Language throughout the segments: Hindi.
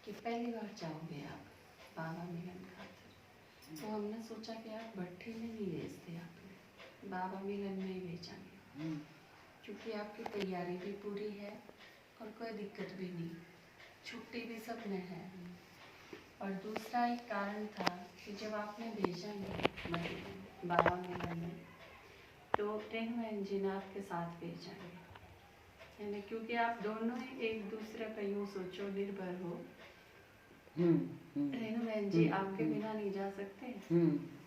कि पहली बार जाओगे आप बाबा मिलन खातिर, तो हमने सोचा कि आप भट्ठी में नहीं भेजते, आप बाबा मिलन में ही भेजेंगे, क्योंकि आपकी तैयारी भी पूरी है और कोई दिक्कत भी नहीं, छुट्टी भी सब में है। और दूसरा एक कारण था कि जब आपने भेजा है बाबा मिलन में, तो रेणु इंजन आपके साथ भेजेंगे, यानी क्योंकि आप दोनों ही एक दूसरे पर यूँ सोचो निर्भर हो। रेणु बहन जी आपके बिना नहीं जा सकते,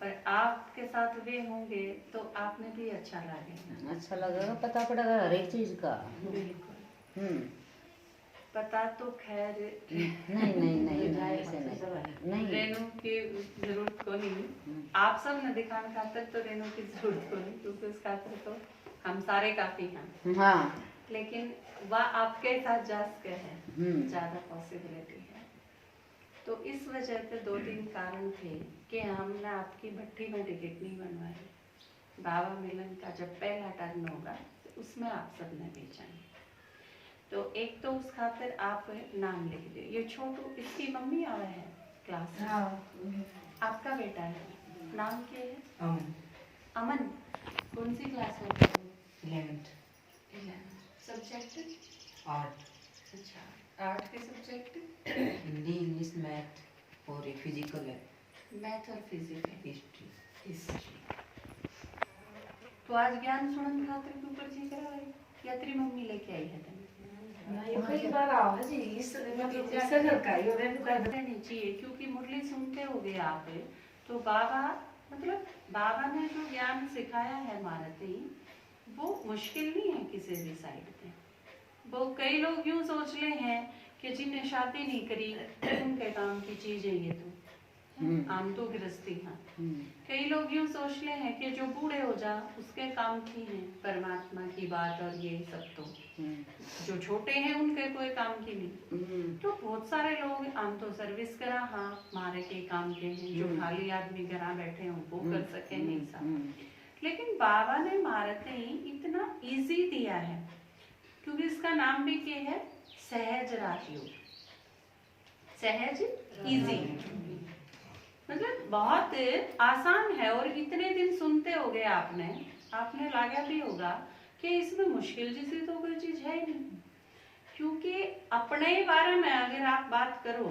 पर आपके साथ वे होंगे तो आपने भी अच्छा लगेगा। अच्छा लगेगा, पता पड़ेगा हर एक चीज का। बिल्कुल। पता तो खैर नहीं नहीं रेणु की जरूरत को नहीं, आप सब न दिखाने खातर तो रेणु की जरूरत को नहीं, क्योंकि उस खातर तो हम सारे काफी हैं। हाँ, लेकिन वह आपके साथ जा सके है, ज्यादा पॉसिबिलिटी है। तो इस वजह से 2-3 कारण थे कि हमने आपकी भट्ठी में टिकट नहीं बनवाई। बाबा मिलन का जब पहला टर्न होगा तो उसमें आप सब ने भेजेंगे। तो एक तो उस खातिर आप नाम लिख दो। ये छोटू, इसकी मम्मी आवे है क्लास में। आपका बेटा है, नाम क्या है? अमन। अमन कौन सी क्लास में है? 11th। Subject art. अच्छा, आर्ट के सब्जेक्ट? हिंदी, इंग्लिश, मैथ और एक फिजिकल है। मैथ और फिजिकल, हिस्ट्री। तो आज ज्ञान सुनन खातिर के ऊपर जी करा है या तेरी मम्मी लेके आई है? कई बार आओ जी, इस मतलब इससे घर का ही और दुकान नहीं चाहिए, क्योंकि मुरली सुनते होगे आप, तो बाबा मतलब बाबा ने जो ज्ञान सिखाया है मारती, वो मुश्किल नहीं है किसी भी साइड पे। वो कई लोग यूँ सोच ले हैं कि जिन्हें शादी नहीं करी उनके काम की चीज है ये, तो आम तो गृहस्थी। हाँ, कई लोग यूँ सोच ले हैं कि जो बूढ़े हो जा उसके काम की है परमात्मा की बात, और ये सब तो जो छोटे हैं उनके कोई काम की नहीं। तो बहुत सारे लोग आम तो सर्विस करा, हाँ मारे के काम के हैं, जो खाली आदमी घर बैठे हों वो कर सके नहीं सब। लेकिन बाबा ने मारते ही इतना इजी दिया है, क्योंकि इसका नाम भी क्या है? सहज राजयोग। सहज इजी, मतलब बहुत आसान है। और इतने दिन सुनते होगे आपने लगा भी होगा कि इसमें मुश्किल जैसी तो कोई चीज है ही नहीं, क्योंकि अपने बारे में अगर आप बात करो,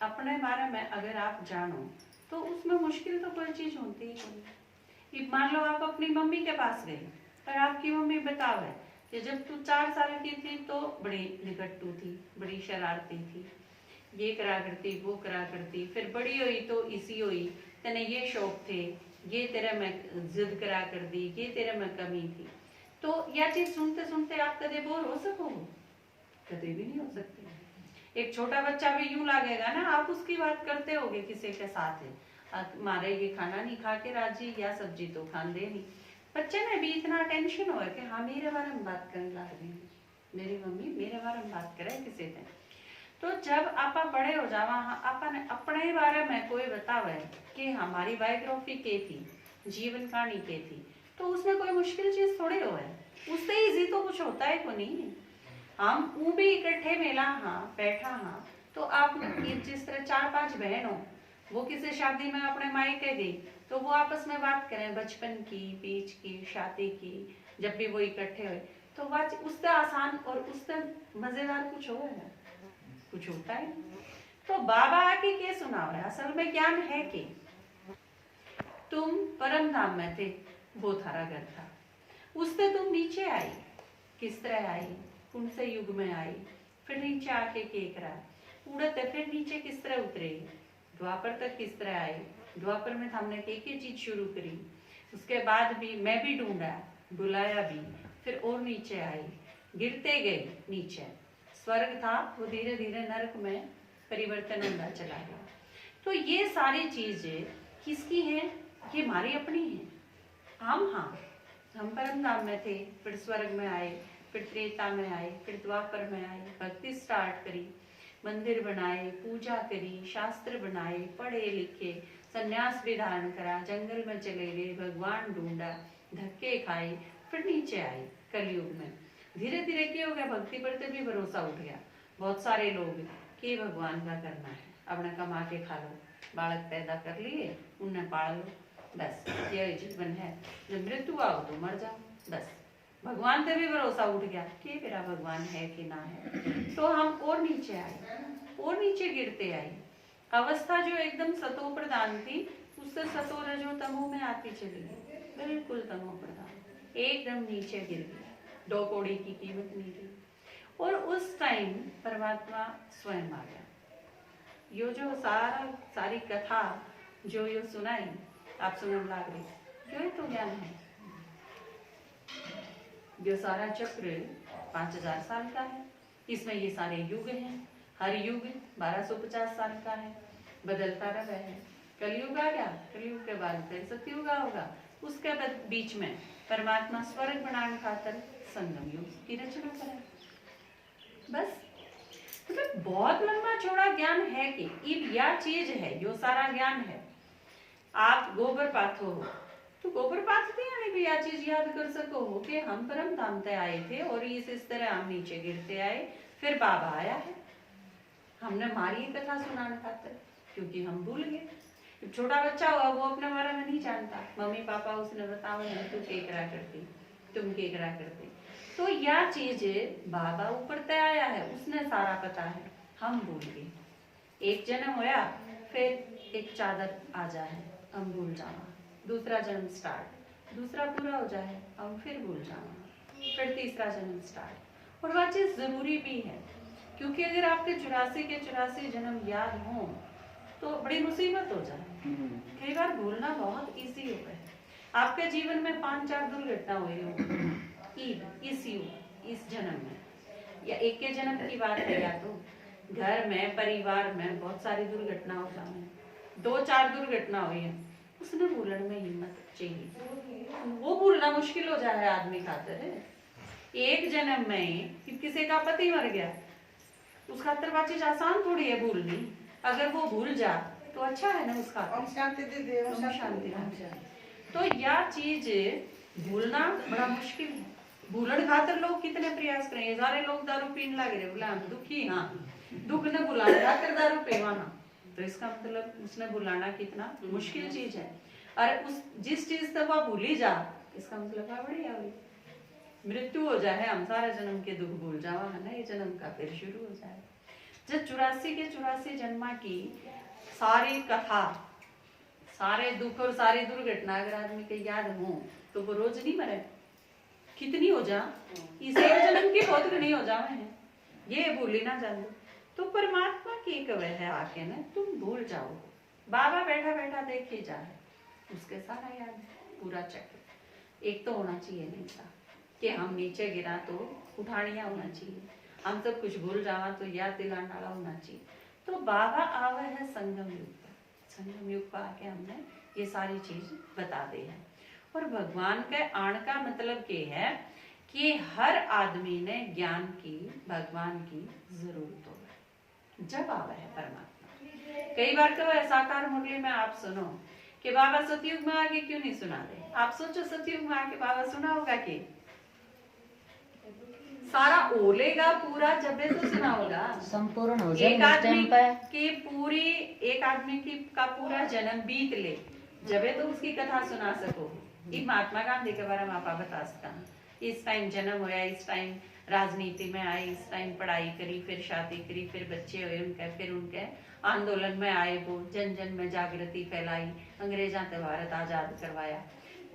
अपने बारे में अगर आप जानो, तो उसमें मुश्किल तो कोई चीज होती ही नहीं। मान लो आप अपनी मम्मी के पास गए और आपकी मम्मी बतावे कि जब तू 4 साल की थी तो बड़ी निकट्टू थी, बड़ी शरारती थी, ये करा करती वो करा करती, फिर बड़ी हुई तो इसी हुई, तेने ये शौक थे, ये तेरे में जिद करा कर दी, ये तेरे में कमी थी। तो यह चीज सुनते सुनते आप कदे बोर हो सकोगे? कदे भी नहीं हो सकते। एक छोटा बच्चा भी यूं लगेगा ना, आप उसकी बात करते होगे किसी के साथ है, मारे ये खाना नहीं खा के राजी, या सब्जी तो खान दे नहीं, बच्चे में भी इतना टेंशन हो कि हाँ मेरे बारे में बात करने लग रही है, मेरी मम्मी मेरे बारे में बात करे किसी से। तो जब आप बड़े हो जावा, आपने अपने बारे में कोई बतावे कि हमारी बायोग्राफी के थी, जीवन कहानी के थी, तो उसमें कोई मुश्किल चीज थोड़ी हो है, उससे इजी तो कुछ होता है को नहीं। हम वो भी इकट्ठे मिला हाँ बैठा हाँ, तो आप जिस तरह 4-5 बहन हो, वो किसी शादी में अपने मायके गई, तो वो आपस में बात करें बचपन की, बीच की, शादी की, जब भी वो इकट्ठे हुए, तो बात उससे आसान और उससे मजेदार कुछ हो है, कुछ होता है। तो बाबा आके क्या सुना है? असल में ज्ञान है कि तुम परम धाम में थे, वो थारा घर था, उससे तुम नीचे आई, किस तरह आई? कौन से युग में आई? फिर नीचे आके क्या करा? उड़त है, फिर नीचे किस तरह उतरे? द्वापर तक किस तरह आए? द्वापर में हमने एक चीज शुरू करी, उसके बाद भी मैं भी ढूंढा, बुलाया भी, फिर और नीचे आई, गिरते गए नीचे, स्वर्ग था वो धीरे धीरे नरक में परिवर्तन होता चला गया। तो ये सारी चीजें किसकी हैं? ये हमारी अपनी है। हम परम धाम में थे, फिर स्वर्ग में आए, फिर त्रेता में आए, फिर द्वापर में आए, भक्ति स्टार्ट करी, मंदिर बनाए, पूजा करी, शास्त्र बनाए, पढ़े लिखे, सन्यास भी धारण करा, जंगल में चले गए, भगवान ढूंढा, धक्के खाए, फिर नीचे आए कलयुग में। धीरे धीरे क्या हो गया? भक्ति पर भी भरोसा उठ गया। बहुत सारे लोग कि भगवान का करना है, अपने कमा के खा लो, बालक पैदा कर लिए, उन्हें पाल लो, बस यही जीवन है। जब मृत्यु आओ तो मर जाओ, बस। भगवान पे भी भरोसा उठ गया कि मेरा भगवान है कि ना है, तो हम और नीचे आए, और नीचे गिरते आए। अवस्था जो एकदम सतो प्रधान थी, उससे सतो रजो तमो में आती चली गई, बिल्कुल तमो प्रधान, एकदम नीचे गिर गई, 2 कौड़ी की कीमत नहीं रही। और उस टाइम परमात्मा स्वयं आ गया। यो जो सारी कथा जो यो सुनाई, आप सुनने लाग रही, जो तो ज्ञान है। जो सारा चक्र 5000 साल का है, इसमें ये सारे युग हैं, हर युग 1250 साल का है, बदलता रहा है। कलयुग आ गया, कलयुग के बाद फिर सतयुग होगा, उसके बाद बीच में परमात्मा स्वर्ग बनाने खातर संगम युग की रचना करे। बस मतलब बहुत लंबा चौड़ा ज्ञान है कि इब यह चीज है, यो सारा ज्ञान है। आप गोबर पाथो हो तो गोबर पाथते आने भी यह चीज याद कर सको हो कि हम परम धाम तक आए थे और इस तरह हम नीचे गिरते आए, फिर बाबा आया है, हमने मारी कथा सुनाने खातर, क्योंकि हम भूल गए। छोटा बच्चा हुआ वो अपने बारे में नहीं जानता, मम्मी पापा उसने बताओ नहीं तू के करा करती, तुम के करा करते, तो यह चीज बाबा ऊपर तय आया है, उसने सारा पता है, हम भूल गए। एक जन्म होया, फिर एक चादर आ जाए, हम भूल जावा, दूसरा जन्म स्टार्ट, दूसरा पूरा हो जाए, हम फिर भूल जावा, फिर तीसरा जन्म स्टार्ट। और वह चीज जरूरी भी है, क्योंकि अगर आपके 84 के 84 जन्म याद हो तो बड़ी मुसीबत हो जाए। कई बार भूलना बहुत इजी होता है। आपके जीवन में 5-4 दुर्घटना हुई हो इस जन्म में, या एक के जन्म की बात है, या तो घर में परिवार में बहुत सारी दुर्घटना हो जाए, 2-4 दुर्घटना हुई है, उसने भूलने में हिम्मत चाहिए, वो भूलना मुश्किल हो जाए आदमी खातर है। एक जन्म में किसी का पति मर गया, उस खातर बात चीज आसान थोड़ी है भूलनी, अगर वो भूल जा तो अच्छा है ना, उसका शांति दे दे, शांति। तो यह चीज भूलना बड़ा मुश्किल है। भूलन खातर लोग कितने प्रयास करेंगे, सारे लोग दारू पीने लग रहे, बोला हम दुखी, हाँ दुख ने बुलाने खातर दारू पीवाना, तो इसका मतलब उसने बुलाना कितना मुश्किल चीज है। और उस जिस चीज से वह भूली जा, इसका मतलब बढ़िया हुई, मृत्यु हो जाए, हम सारे जन्म के दुख भूल जावा है ना, ये जन्म का फिर शुरू हो जाए। जब 84 के 84 जन्मा की सारी कथा, सारे दुख और सारी दुर्घटना अगर आदमी के याद हो तो वो रोज नहीं मरे, कितनी हो जा, इस एक जन्म की बहुत नहीं हो जावे हैं, ये भूली ना जाओ। तो परमात्मा की कवे है आके ना, तुम भूल जाओ, बाबा बैठा बैठा देखे जाए, उसके सारा याद है, पूरा चक्र। एक तो होना चाहिए नहीं था कि हम नीचे गिरा तो उठानिया होना चाहिए, हम सब कुछ भूल जावा तो याद दिलाने वाला होना चाहिए। तो बाबा आवे है संगम युग पर, संगम युग पर आके हमने ये सारी चीज बता दी है। और भगवान के आण का मतलब ये है कि हर आदमी ने ज्ञान की, भगवान की जरूरत हो जब आवे है परमात्मा। कई बार तो साकार मुरली में आप सुनो कि बाबा सतयुग में आके क्यों नहीं सुना दे, आप सोचो सतयुग में आके बाबा सुना होगा कि सारा ओलेगा पूरा जब तो सुना होगा, संपूर्ण हो जाए। एक आदमी की पूरी, एक आदमी की का पूरा जन्म बीत ले जब तो उसकी कथा सुना सको। ये महात्मा गांधी के बारे में आप बता सकता, इस टाइम जन्म होया, इस टाइम राजनीति में आए, इस टाइम पढ़ाई करी, फिर शादी करी, फिर बच्चे हुए उनके, फिर उनके आंदोलन में आए, वो जन जन में जागृति फैलाई, अंग्रेजा से भारत आजाद करवाया।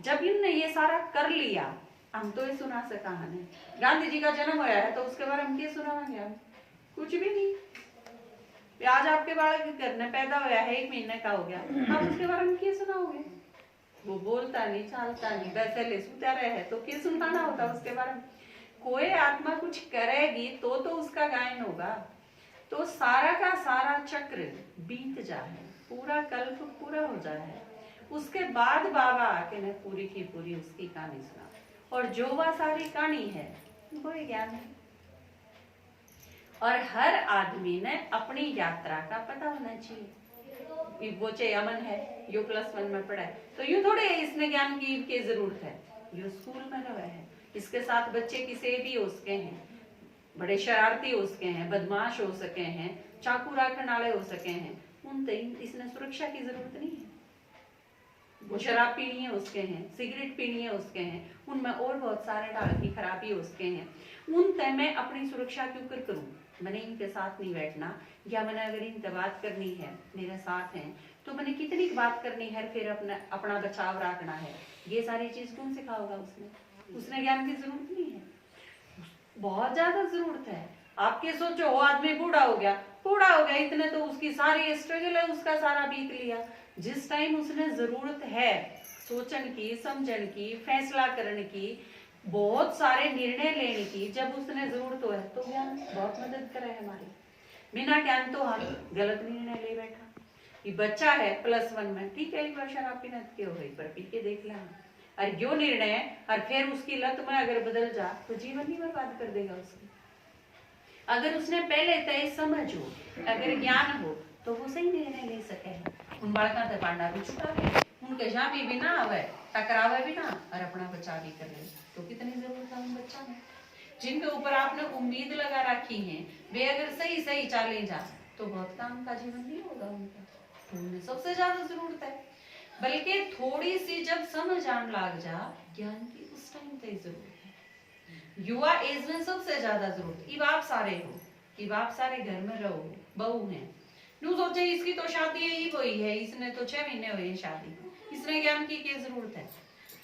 जब इनने ये सारा कर लिया, हम तो ये सुना सका है। गांधी जी का जन्म होया है तो उसके बारे में क्या सुनाएंगे हम, कुछ भी नहीं। आज आपके बालक घर में पैदा होया है, 1 महीने का हो गया, आप उसके बारे में क्या सुनाओगे, वो बोलता नहीं, चालता नहीं, वैसे ले सुता रहे तो क्या सुनाना होता उसके बारे में। कोई आत्मा कुछ करेगी तो उसका गायन होगा। तो सारा का सारा चक्र बीत जाए, पूरा कल्प पूरा हो जाए, उसके बाद बाबा आके ने पूरी की पूरी उसकी कहानी सुना। और जो वह सारी कहानी है वो ज्ञान है। और हर आदमी ने अपनी यात्रा का पता होना चाहिए। वो चाहे अमन है, यो +1 में पढ़ा है, तो यूं थोड़े इसमें ज्ञान की जरूरत है, यो स्कूल में रहा है, इसके साथ बच्चे किसी भी हो सके हैं, बड़े शरारती हो सके हैं, बदमाश हो सके हैं, चाकू रखने वाले हो सके हैं, उन तई इसने सुरक्षा की जरूरत नहीं है। वो शराब पीनी है उसके हैं, सिगरेट पीनी है उसके हैं, उनमें और बहुत सारे डाल की खराबी उसके हैं, उन तय मैं अपनी सुरक्षा क्यों कर करूं? मैंने इनके साथ नहीं बैठना, या मैंने अगर इनसे बात करनी है, मेरे साथ हैं, तो मैंने कितनी बात करनी है, फिर अपना बचाव रखना है। ये सारी चीज कौन सिखाओगा उसने ज्ञान की जरूरत नहीं है, बहुत ज्यादा जरूरत है। आपके सोचो वो आदमी बूढ़ा हो गया इतने तो उसकी सारी स्ट्रगल है, उसका सारा बीत लिया। जिस टाइम उसने जरूरत है सोचन की, समझन की, फैसला करने की, बहुत सारे निर्णय लेने की, जब उसने जरूरत हो है तो ज्ञान बहुत मदद करे हमारी। बिना ज्ञान तो हम गलत निर्णय ले बैठा। ये बच्चा है +1 में, ठीक है, एक बार शराब पीना के हो गई, पर पी के देख लेना, और जो निर्णय और फिर उसकी लत में अगर बदल जा तो जीवन ही बर्बाद कर देगा उसकी। अगर उसने पहले तय समझ हो, अगर ज्ञान हो, तो वो सही निर्णय ले सके। उन बालका ते पांडा भी छुटावे, उनके शापी भी ना आवे, टकरावे भी ना, और अपना बचाव भी कर ले। तो कितनी जरूरत है उन बच्चा में, जिनके ऊपर आपने उम्मीद लगा रखी है, वे अगर सही सही चाले जा तो बहुत काम का जीवन नहीं होगा उनका। उनमें सबसे ज्यादा जरूरत है, बल्कि थोड़ी सी जब समझ आने लग जा ज्ञान की, उस टाइम तक जरूरत है। युवा एज में सबसे ज्यादा जरूरत। इब आप सारे हो, इब आप सारे घर में रहो, बहू हैं, नू सोचे इसकी तो शादी ही हुई है, इसने तो 6 महीने हुए हैं शादी, इसमें ज्ञान की क्या जरूरत है?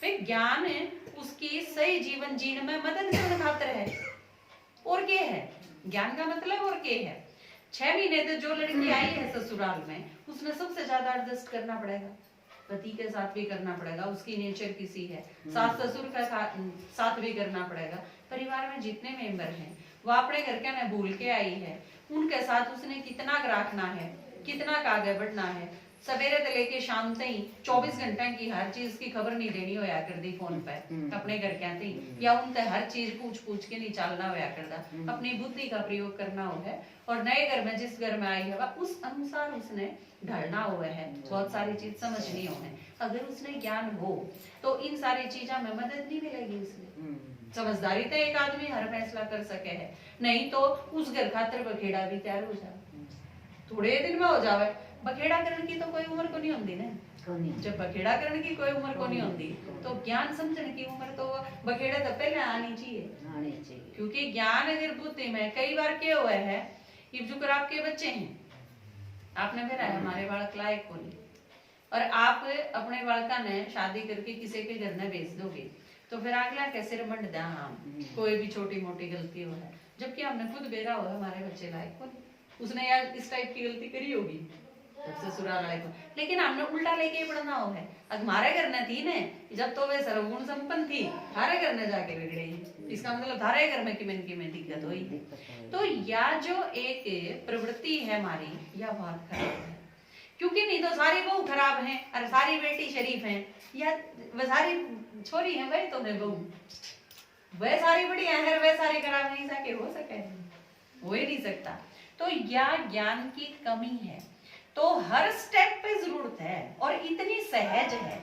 भाई ज्ञान है उसकी सही जीवन जीने में मदद करने खातिर है, और क्या है ज्ञान का मतलब, और क्या है? 6 महीने तक जो लड़की आई है ससुराल में, उसने सबसे ज्यादा एडजस्ट करना पड़ेगा, पति के साथ भी करना पड़ेगा, उसकी नेचर किसी है, सास ससुर का साथ भी करना पड़ेगा, परिवार में जितने मेंबर हैं, वो अपने घर के न भूल के आई है, उनके साथ उसने कितना रखना है, कितना आगे बढ़ना है। सवेरे से लेके शाम तक 24 घंटे की हर चीज की खबर नहीं देनी होया कर दी फोन पे अपने घर के आते, या उनसे हर चीज पूछ के नहीं चलना होया करदा, अपनी बुद्धि का प्रयोग करना हो है, और नए घर में जिस घर में आई है उस अनुसार उसने ढलना हुआ है, बहुत सारी चीज समझनी हो है। अगर उसने ज्ञान हो तो इन सारी चीजों में मदद नहीं मिलेगी उसने। समझदारी तो एक आदमी हर फैसला कर सके है, नहीं तो उस घर खातर बखेड़ा भी तैयार हो जाए, थोड़े दिन में हो जावे। बखेड़ा करने की तो कोई उम्र को नहीं होती ना, जब बखेड़ा करने की कोई उम्र को नहीं होती, तो ज्ञान समझने की उम्र तो बखेड़ा तो पहले आनी चाहिए। क्योंकि ज्ञान अगर बुद्धि में, कई बार क्या हुआ है, जो आपके बच्चे हैं, आपने फिर हमारे बालक लायक को नहीं, और आप अपने बालका ने शादी करके किसी के घर में भेज दोगे, तो फिर अगला कैसे रमंड दा हम कोई भी छोटी मोटी गलती हो है, जबकि हमने खुद बेरा हुआ हमारे बच्चे लायक को नहीं, उसने यार इस टाइप की गलती करी होगी ससुराल वाले को, लेकिन हमने उल्टा लेके पढ़ना हो है। अब हमारे घर न थी ने, जब तो वे सर्वगुण संपन्न थी, थारे घर न जाके बिगड़े, इसका मतलब थारे घर में की में दिक्कत हुई। तो या जो एक प्रवृत्ति है हमारी, या बहुत खराब है, क्योंकि नहीं तो सारी बहू खराब हैं और सारी बेटी शरीफ हैं, या वह सारी छोरी है वही तो है बहू, वह सारी बढ़िया है वह सारी खराब नहीं सके, हो सके हो ही नहीं सकता। तो या ज्ञान की कमी है, तो हर स्टेप पे जरूरत है, और इतनी सहज है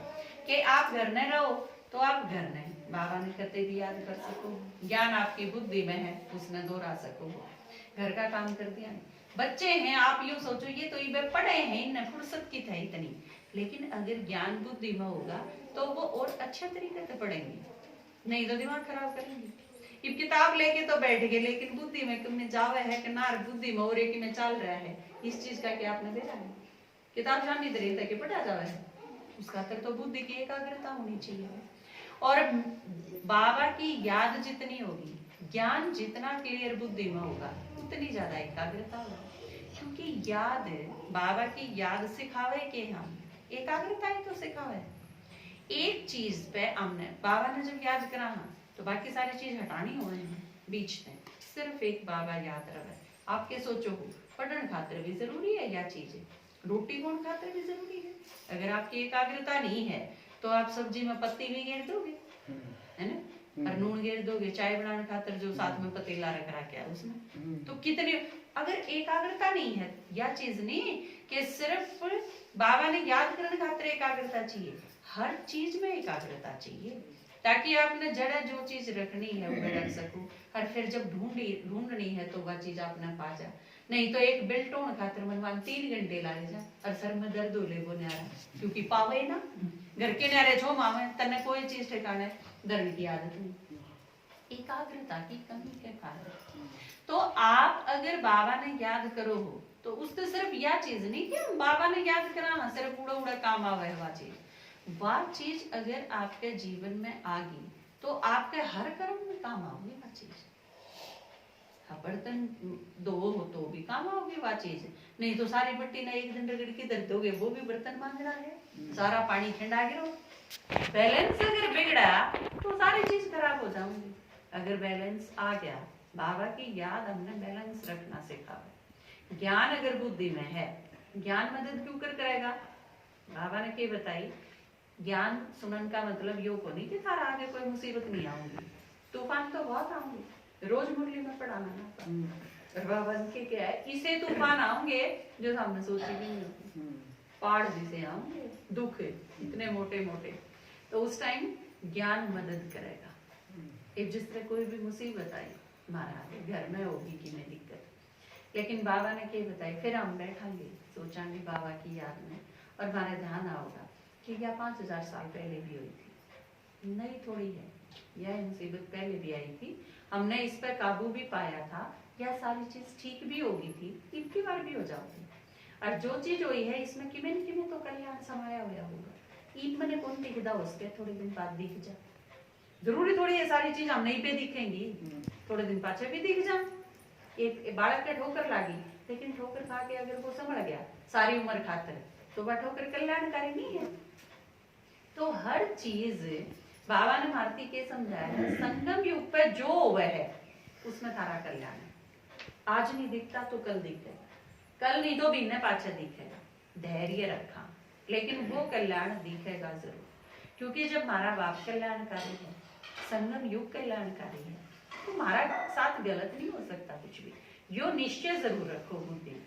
कि आप घर में रहो तो आप घर में बाबा ने कहते भी याद कर सको, ज्ञान आपकी बुद्धि में है उसने दोहरा सको, घर का काम कर दिया। बच्चे हैं, आप यूं सोचो ये तो ये पढ़े हैं, इन्हें फुर्सत की था इतनी, लेकिन अगर ज्ञान बुद्धि में होगा तो वो और अच्छे तरीके से पढ़ेंगे, नहीं तो दिमाग खराब करेंगे। ये किताब लेके तो बैठ गए, लेकिन बुद्धि में तुमने जावे है कि नार बुद्धि में और एक में चल रहा है, इस चीज का क्या आपने देखा है? किताब शामी दे तक पढ़ा जावे है, उसका तक तो बुद्धि की एकाग्रता होनी चाहिए। और बाबा की याद जितनी होगी, ज्ञान जितना क्लियर बुद्धि में होगा, उतनी ज्यादा एकाग्रता होगी, क्योंकि याद बाबा की याद सिखावे के हम एकाग्रता ही तो सिखावे। एक चीज पे हमने बाबा ने जब याद करा तो बाकी सारी चीज हटानी हो बीच में, सिर्फ एक बाबा याद रहे। आपके सोचो पढ़ने खातिर भी जरूरी है या चीज, रोटी खाने खातिर भी जरूरी है। अगर आपकी एकाग्रता नहीं है तो आप सब्जी में पत्ती भी घेर दोगे, है ना, और नून घेर दोगे, चाय बनाने खातिर जो साथ में पतीला रख रखा है उसमें, तो कितने, अगर एकाग्रता नहीं है, या चीज नहीं कि सिर्फ बाबा ने याद करने खातिर एकाग्रता चाहिए, हर चीज में एकाग्रता चाहिए, ताकि आपने जड़ा जो चीज रखनी है वो रख सको, और फिर जब ढूंढनी है तो वह चीज आपने पा जा। नहीं तो एक बेल्ट होने खातिर मनवान 3 घंटे लागे जा और सर में दर्द हो ले वो न्यारा क्योंकि पावे ना घर के न्यारे छो मावे तने कोई चीज ठिकाने दर्द की आदत नहीं, एकाग्रता की कमी के कारण। तो आप अगर बाबा ने याद करो हो तो उससे सिर्फ यह चीज नहीं कि हम बाबा ने याद कराना सिर्फ उड़ा उड़ा काम आवे वह चीज अगर आपके जीवन में आ गई तो आपके हर कर्म में काम आओगी वह चीज। बर्तन दो हो तो भी काम आओगी वह चीज, नहीं तो सारी बट्टी ना एक दिन रगड़ के दर दोगे वो भी बर्तन मांग रहा है, सारा पानी ठंडा गिरो। बैलेंस अगर बिगड़ा तो सारी चीज खराब हो जाऊंगी। अगर बैलेंस आ गया, बाबा की याद हमने बैलेंस रखना सीखा। ज्ञान अगर बुद्धि में है, ज्ञान मदद क्यों कर करेगा? बाबा ने क्या बताई, ज्ञान सुनन का मतलब यो को नहीं कि थारा आगे कोई मुसीबत नहीं आऊंगी, तूफान तो बहुत आऊंगी, रोज मुरली में पढ़ाना ना। और बाबा के क्या है, इसे तूफान आऊंगे जो हमने सोची भी नहीं होती, पहाड़ जिसे आऊंगे, दुख इतने मोटे मोटे, तो उस टाइम ज्ञान मदद करेगा। एक जिस तरह कोई भी मुसीबत आई हमारा आगे घर में होगी कि नहीं दिक्कत, लेकिन बाबा ने क्या बताई, फिर हम बैठांगे सोचांगे बाबा की याद में और हमारा ध्यान आओगा कि यह 5000 साल पहले भी हुई थी, नहीं थोड़ी है, यह मुसीबत पहले भी आई थी, हमने इस पर काबू भी पाया था, यह सारी चीज ठीक भी होगी थी, इतनी बार भी हो जाओगी। और जो चीज हुई है इसमें किमें किमें तो कल्याण समाया हुआ होगा। ईद मैंने कौन दिखदा उसके थोड़े दिन बाद दिख जा, जरूरी थोड़ी ये सारी चीज हम नहीं पे दिखेंगी, थोड़े दिन पाछे भी दिख जा। एक बालक के ठोकर लागी, लेकिन ठोकर खा के अगर वो संभल गया सारी उम्र खातर तो वह ठोकर कल्याणकारी नहीं है। तो हर चीज बाबा ने भारती के समझाया है, संगम युग पे जो हुआ है उसमें थारा कल्याण है। आज नहीं दिखता तो कल दिखेगा, कल नहीं तो बिन्ने पाछे दिखेगा। धैर्य रखा, लेकिन वो कल्याण दिखेगा जरूर, क्योंकि जब हमारा बाप कल्याणकारी है, संगम युग कल्याणकारी है, तो हमारा साथ गलत नहीं हो सकता कुछ भी। यो निश्चय जरूर रखो बुद्धि में।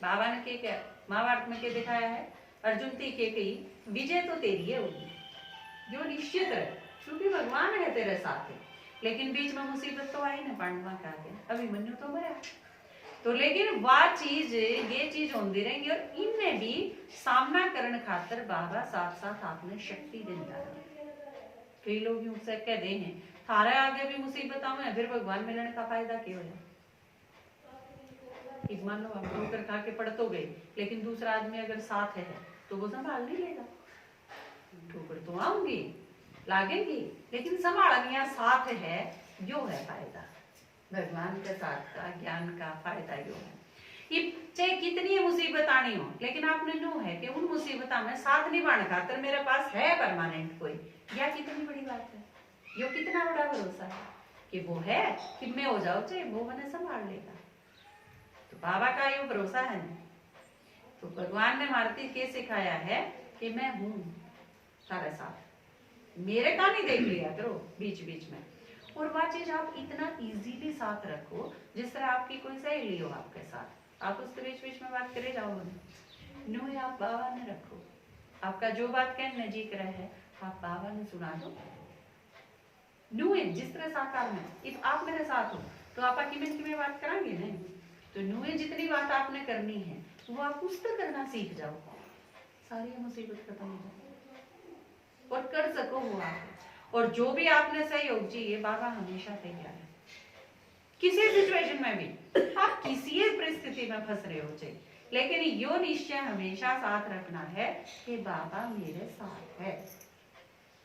बाबा ने क्या महाभारत में क्या दिखाया है, अर्जुन थी के कही विजय तो तेरी है होगी, जो निश्चित है क्योंकि भगवान है तेरे साथ है। लेकिन बीच में मुसीबत तो आई ना, पांडवा का आगे अभिमन्यु तो मरा, तो लेकिन वह चीज ये चीज होती रहेंगी और इनमें भी सामना करने खातर बाबा साथ साथ आपने शक्ति देता है। कई लोग यूं से कहते हैं थारे आगे भी मुसीबत आवे फिर भगवान मिलने का फायदा क्या होगा। मान लो आप ठोकर खा के पड़ तो गए, लेकिन दूसरा आदमी अगर साथ है तो वो संभाल नहीं लेगा। ठोकर तो आऊंगी लागेंगी, लेकिन संभालनिया साथ है, जो है फायदा भगवान के साथ का, ज्ञान का फायदा यो है। ये चाहे कितनी मुसीबत आनी हो, लेकिन आपने नो है कि उन मुसीबतों में साथ निभाने खातर मेरे पास है परमानेंट कोई, यह कितनी बड़ी बात है। यो कितना बड़ा भरोसा है कि वो है कि मैं हो जाओ चाहे वो मैंने संभाल लेगा। तो बाबा का यो भरोसा है ना, तो भगवान ने मारुति के सिखाया है कि मैं हूं सारे साथ, मेरे का नहीं देख लिया करो बीच बीच में। और वह चीज आप इतना इजीली साथ रखो, जिस तरह आपकी कोई सहेली हो आपके साथ, आप उसके बीच बीच में बात करे जाओ नो, आप बाबा ने रखो, आपका जो बात कहने जी कर है आप बाबा ने सुना दो नु है। जिस तरह साकार में इफ आप मेरे साथ हो तो आप की बात कराएंगे नहीं, तो नुए जितनी बात आपने करनी है वो आप उस पर करना सीख जाओ, सारी मुसीबत खत्म हो जाए और कर सको वो आप। और जो भी आपने सहयोग चाहिए बाबा हमेशा तैयार है, किसी सिचुएशन में भी आप किसी परिस्थिति में फंस रहे हो चाहिए, लेकिन यो निश्चय हमेशा साथ रखना है कि बाबा मेरे साथ है,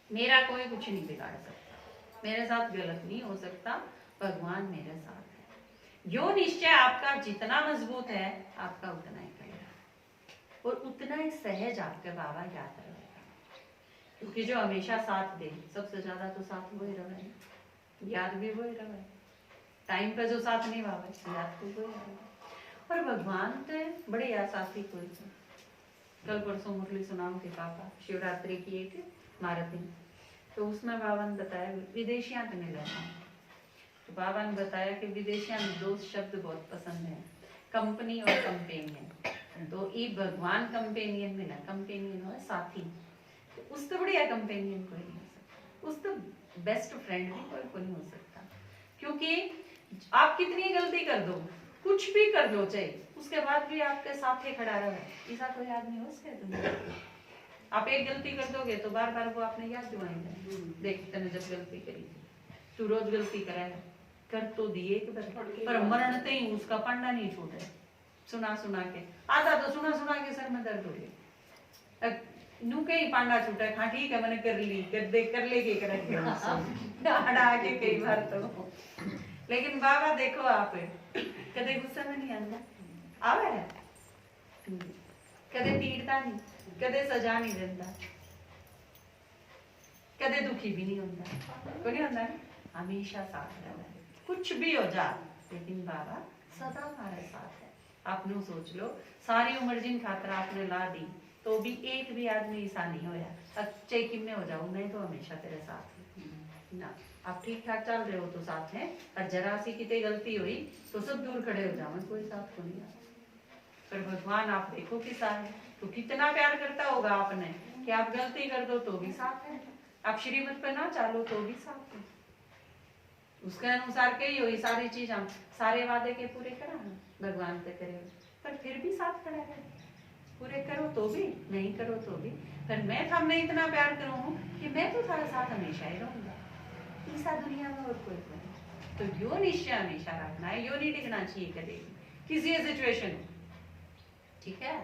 मेरा कोई कुछ नहीं बिगाड़ सकता, मेरे साथ गलत नहीं हो सकता, भगवान मेरे साथ है। यो निश्चय आपका जितना मजबूत है आपका उतना ही करेगा और उतना ही सहज आपके बाबा याद रहेगा, क्योंकि जो हमेशा साथ दे सबसे ज्यादा तो साथ वही रहे, याद भी वही रहे, टाइम पे जो साथ नहीं वावे याद तो वही रहे। और भगवान तो बड़े आसाफी कोई थे। कल परसों मुरली सुनाओ के पापा शिवरात्रि की एक मारती, तो उसमें बाबा ने बताया विदेशियां तो नहीं रहना, तो बाबा ने बताया कि विदेशियां में दो शब्द बहुत पसंद है, कंपनी और कंपेनियन। तो ये भगवान कंपेनियन में ना, कंपेनियन हो साथी, तो उससे बढ़िया कंपेनियन कोई नहीं हो सकता, उससे बेस्ट फ्रेंड भी कोई नहीं हो सकता। क्योंकि आप कितनी गलती कर दो कुछ भी कर लो चाहे, उसके बाद भी आपके साथ ही खड़ा रहे, ऐसा कोई आदमी हो उसके दुनिया में? आप एक गलती कर दोगे तो बार बार वो आपने याद दिलाएंगे, देख तूने जब गलती करी थी, तू रोज गलती कराएगा, कर तो दिए एक बार, पर मरण ते ही उसका पंडा नहीं छूटे, सुना सुना के आधा तो सुना सुना के सर में दर्द हो गया, नू कहीं पांडा छूटा है, हाँ ठीक है मैंने कर ली, कर लेके करेंगे हटा के कई बार तो, लेकिन बाबा देखो आप कदे गुस्सा में नहीं आंदा, आवे कदे पीड़ता नहीं, कदे सजा नहीं देता, कदे दुखी भी नहीं होता, कोई नहीं होता है, हमेशा साथ रहता है, कुछ भी हो जा, लेकिन बाबा सदा हमारे साथ है। आपने सोच लो सारी उम्र जिन खातर आपने ला दी, तो भी एक भी आदमी ऐसा नहीं होया अच्छे किन्ने हो जाओ, नहीं तो हमेशा तेरे साथ है ना। आप ठीक ठाक चल रहे हो तो साथ है, और जरा सी कितनी गलती हुई तो सब दूर खड़े हो जाओ, कोई साथ को नहीं आता। पर भगवान आप देखो किसा है, तो कितना प्यार करता होगा आपने कि आप गलती कर दो तो भी साथ है, आप श्रीमत पे ना चालो तो भी साथ है, उसके अनुसार कही हुई सारी चीज, हम सारे वादे के पूरे करा भगवान से करे, पर फिर भी साथ खड़ा है, पूरे करो तो भी नहीं करो तो भी, पर मैं हमने इतना प्यार करूँ कि मैं तो तुम्हारे साथ हमेशा ही रहूंगा, ऐसा दुनिया में और कोई नहीं। तो यो निश्चय हमेशा रखना है, यो नहीं टिकना चाहिए कभी किसी सिचुएशन, ठीक है।